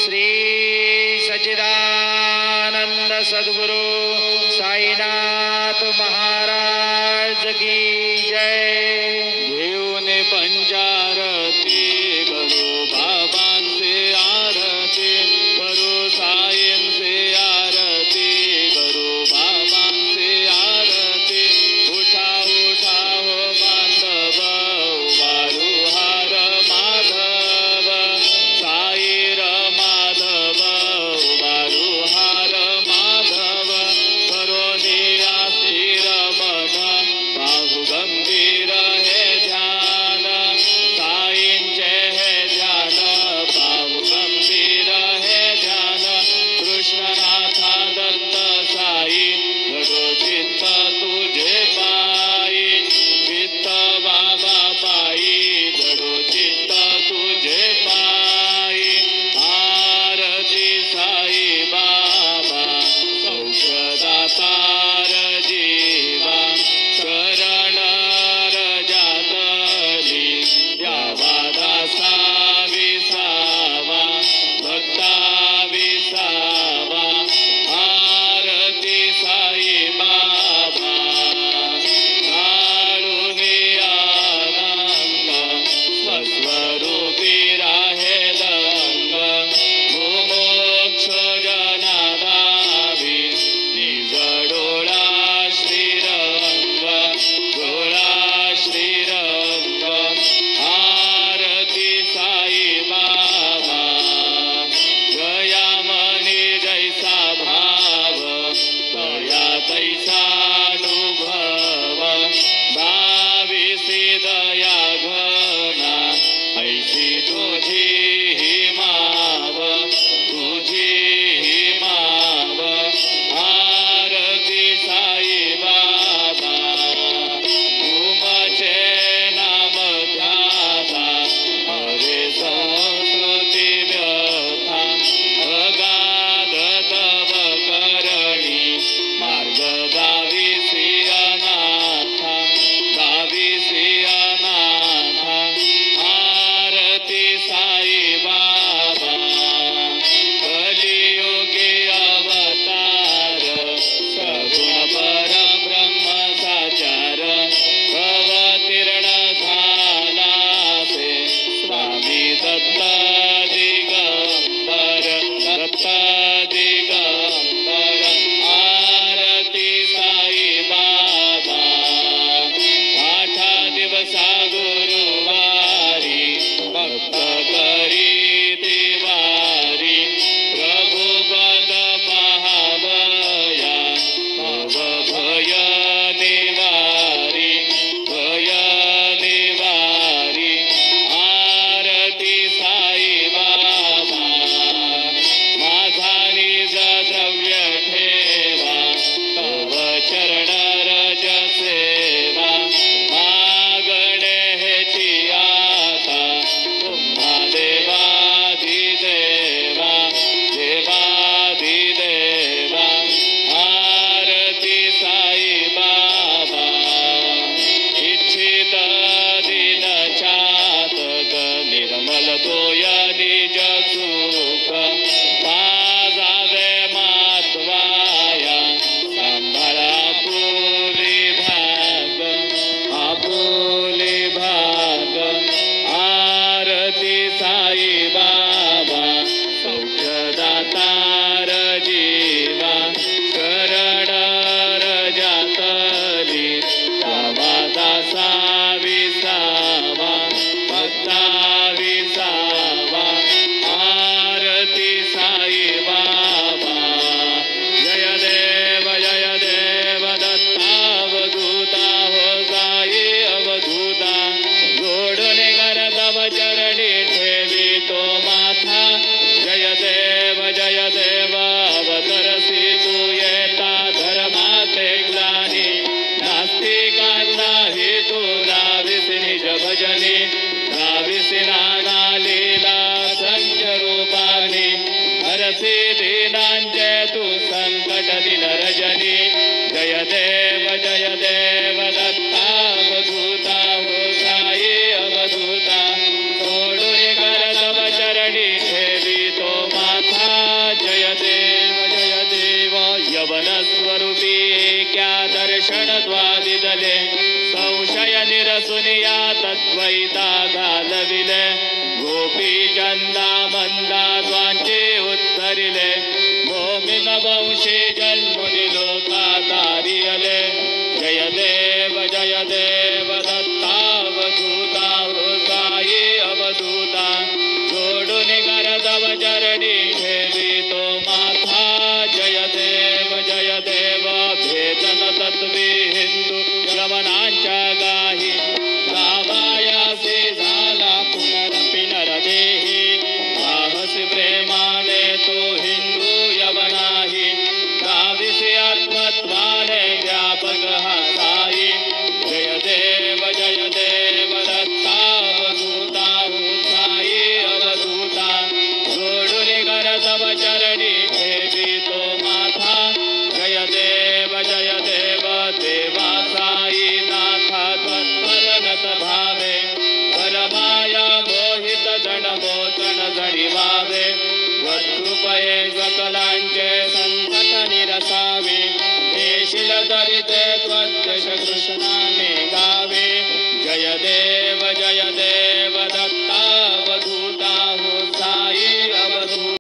श्री सच्चिदानंद सद्गुरु साईनाथ महाराज की जय। घेऊन पंचारती करू बाबांचे आरती करू साईंचे आरती करू बाबांचे आरती। उठा उठा हो बांधव वारू हार माधव साईर माधव वारू हार माधव करोनी आस्थिर मन बाहु गंभीर हे ध्यान साईंचे हे ध्यान बाहु गंभीर हे ध्यान। कृष्णनाथा दत्त साई घडो चित्त तुझे पायी चित्त बाबा पायी घडो चित्त तुझे पायी। आरती साई बाबा सौख्यदातार जीवा शरण रजातली द्यावा दासा विसावा भक्ता विसावा। आरती साई बाबा काढूनी आनंद स्वस्वरूपी राहे दंग मोक्ष जनादावी निज डोळा श्रीरंग डोळा श्रीरंग। आरती साई बाबा जयामनी जैसा भाव दया तैसा अनुभव भाविसी दया घना ऐसी तुझी ही माव तुझी ही माव। आरती साई बाबा तुमचे नाम ध्याता हरे संस्कृती व्यथा अगाध तव करणी मार्ग दाविसी अनाथा दाविसी अनाथा। आरती साई बाबा कलियुगी अवतार सगुण परब्रह्म साचार अवतीर्ण झाला से स्वामी दत्त दिगंबर दत्त दिगंबर। आरती साई बाबा 8 दिवसा गुरुवारी भक्त करी दिवारी प्रभुपद पाहावया भव भय निवारी भय निवारी। आरती साई बाबा माझा निज द्रव्य ठेवा तव चरण रज सेवा मागणे हेची आता तुम्हा देवाधिदेवा देवाधिदेवा। आरती साई बाबा इच्छित दिन चातक निर्मल तोय निज सुख पाजावे मातवाया सांभाळा आपुली भाग आपुली भाग। आरती साई बाबा सौख्यदातार जीवा शरण रजातली द्यावा दासा विसावा भक्ता विसावा। आरती साई बाबा जय देव दत्तावधूता हो साई अवधूता जोडणे कर तव चरणी ठेवी तो माथा। जय देव अवतरसी तू येता धर्माचे ग्लानी नास्तिकांना ही तू लाविसी निज भजनी लाविसी नाना लीला संच रूपानी हरसी दीनांचे तू संकट दिन रजनी। जय देव दत्तावधूता हो साई अवधूता जोडून कर तव चरणी ठेवी तो माथा। स्वरूपी क्या दर्शन द्वादिदले संशय निरसुनिया तद्वैता घालविले गोपी चंदा मंदा द्वांचे उत्तरिले भूमिन वंशे जन्मुनि लोका तारियले जय देव दत्तावधूता वृताये अवधूता जोडून गरदव चरणी ठेवी तो माथा जय देव भेदन तत्वे हिंदू श्रवणांच्या गाही रामायासी झाला पुनरपि नरदेही साहसी प्रेमाने तो हिंदू यवनाही गाविसी आत्मत्वाने व्यापक हा साई जय देव दत्तावधूता साई अवधूता जोडून गरदव चरणी ठेवी तो माथा जय देव देवा साई नाथा त्वत्परनत भावे परमाया मोहित जन मोचन जडी वावे वत्कृपये सकलांचे संकट निरसावे देशील दरिते त्वद्यश कृष्णाने